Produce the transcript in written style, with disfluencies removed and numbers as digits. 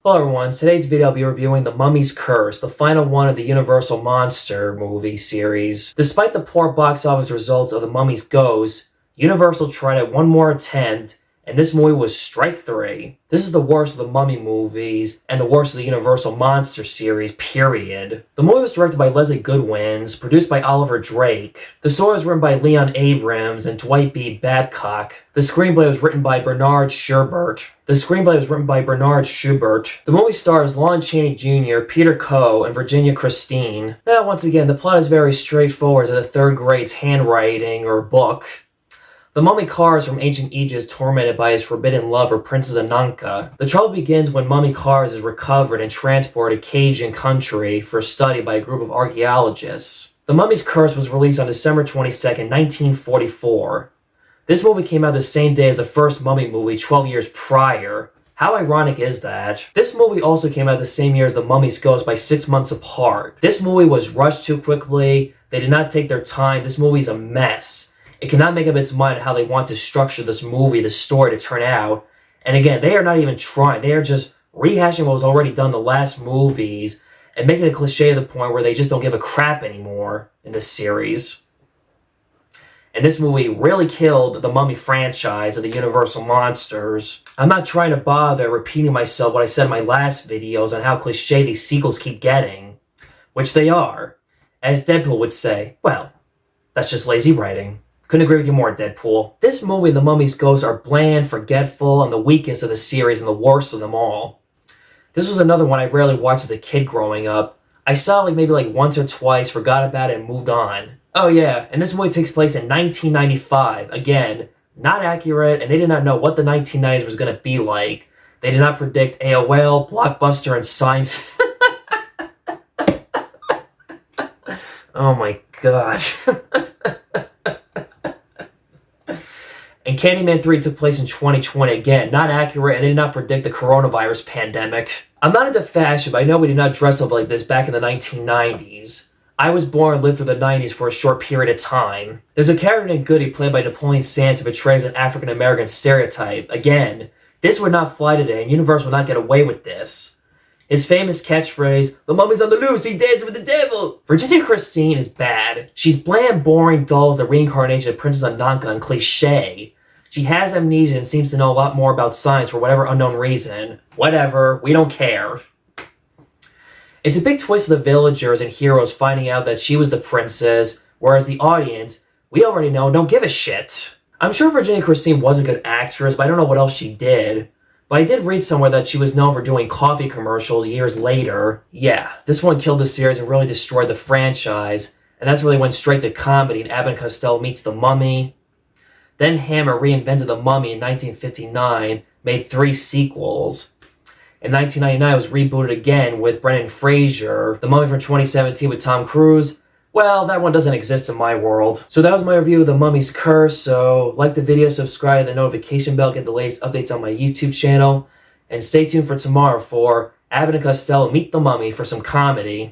Hello everyone, today's video I'll be reviewing The Mummy's Curse, the final one of the Universal Monster movie series. Despite the poor box office results of The Mummy's Ghost, Universal tried one more attempt, and this movie was strike 3. This is the worst of the Mummy movies, and the worst of the Universal Monster series, period. The movie was directed by Leslie Goodwins, produced by Oliver Drake. The story was written by Leon Abrams and Dwight B. Babcock. The screenplay was written by Bernard Schubert. The movie stars Lon Chaney Jr., Peter Coe, and Virginia Christine. Now, once again, the plot is very straightforward as a third grade's handwriting or book. The mummy Kars from ancient Egypt is tormented by his forbidden lover, Princess Ananka. The trouble begins when mummy Kars is recovered and transported to Cajun country for study by a group of archaeologists. The Mummy's Curse was released on December 22nd, 1944. This movie came out the same day as the first Mummy movie 12 years prior. How ironic is that? This movie also came out the same year as The Mummy's Ghost by 6 months apart. This movie was rushed too quickly. They did not take their time. This movie's a mess. It cannot make up its mind how they want to structure this movie, this story to turn out. And again, they are not even trying. They are just rehashing what was already done in the last movies and making it a cliche to the point where they just don't give a crap anymore in this series. And this movie really killed the Mummy franchise of the Universal Monsters. I'm not trying to bother repeating myself what I said in my last videos on how cliche these sequels keep getting, which they are. As Deadpool would say, well, that's just lazy writing. Couldn't agree with you more, Deadpool. This movie and The Mummy's Ghost are bland, forgetful, and the weakest of the series and the worst of them all. This was another one I rarely watched as a kid growing up. I saw it maybe once or twice, forgot about it, and moved on. Oh yeah, and this movie takes place in 1995. Again, not accurate, and they did not know what the 1990s was going to be like. They did not predict AOL, Blockbuster, and Seinfeld. Oh my god. And Candyman 3 took place in 2020. Again, not accurate, and they did not predict the coronavirus pandemic. I'm not into fashion, but I know we did not dress up like this back in the 1990s. I was born and lived through the 90s for a short period of time. There's a character named Goody played by Napoleon Sands who portrays an African-American stereotype. Again, this would not fly today, and Universal would not get away with this. His famous catchphrase, "The mummy's on the loose, he dances with the devil!" Virginia Christine is bad. She's bland, boring, dull as the reincarnation of Princess Ananka and Cliche. She has amnesia and seems to know a lot more about science for whatever unknown reason. Whatever, we don't care. It's a big twist of the villagers and heroes finding out that she was the princess, whereas the audience, we already know, don't give a shit. I'm sure Virginia Christine was a good actress, but I don't know what else she did. But I did read somewhere that she was known for doing coffee commercials years later. Yeah, this one killed the series and really destroyed the franchise, and that's really went straight to comedy in Abbott and Costello Meets the Mummy. Then Hammer reinvented The Mummy in 1959, made 3 sequels. In 1999, it was rebooted again with Brendan Fraser. The Mummy from 2017 with Tom Cruise, well, that one doesn't exist in my world. So that was my review of The Mummy's Curse, so like the video, subscribe, and the notification bell, get the latest updates on my YouTube channel, and stay tuned for tomorrow for Abbott and Costello Meet the Mummy for some comedy.